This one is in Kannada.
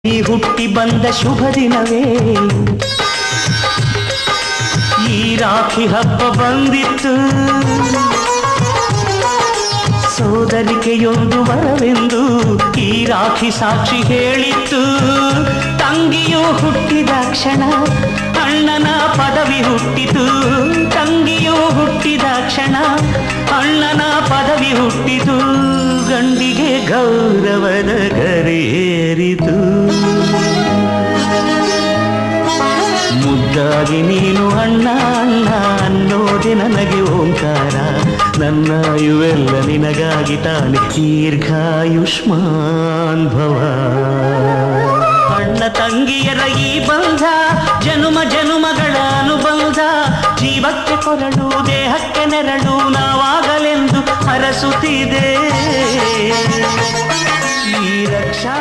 ಈ ಹುಟ್ಟಿ ಬಂದ ಶುಭ ದಿನವೇ ಈ ರಾಖಿ ಹಬ್ಬ ಬಂದಿತ್ತು ಸೋದರಿಕೆಯೊಂದು ವರವೆಂದು ಈ ರಾಖಿ ಸಾಕ್ಷಿ ಹೇಳಿತ್ತು ತಂಗಿಯು ಹುಟ್ಟಿದ ಕ್ಷಣ ಅಣ್ಣನ ಪದವಿ ಹುಟ್ಟಿತು ತಂಗಿಯು ಹುಟ್ಟಿದ ಕ್ಷಣ ಅಣ್ಣನ ಪದವಿ ಹುಟ್ಟಿತು ಗಂಡಿಗೆ ಗೌರವದ ಗರೇರಿತು ಮುದ್ದಾಗಿ ನೀನು ಅಣ್ಣ ಅಣ್ಣ ಅನ್ನೋದೆ ನನಗೆ ಓಂಕಾರ ನನ್ನ ಇವೆಲ್ಲ ನಿನಗಾಗಿ ತಾನೆ ದೀರ್ಘಾಯುಷ್ಮಾನ್ ಭವ ಅಣ್ಣ ತಂಗಿಯರ ಈ ಬಂಧ ಜನುಮ ಜನುಮಗಳ ಅನುಬಂಧ ಜೀವಕ್ಕೆ ಕೊರಳು ದೇಹಕ್ಕೆ ನೆರಳು ನಾವಾಗಲೆಂದು ಹರಸುತ್ತಿದೆ ಈ ರಕ್ಷಾ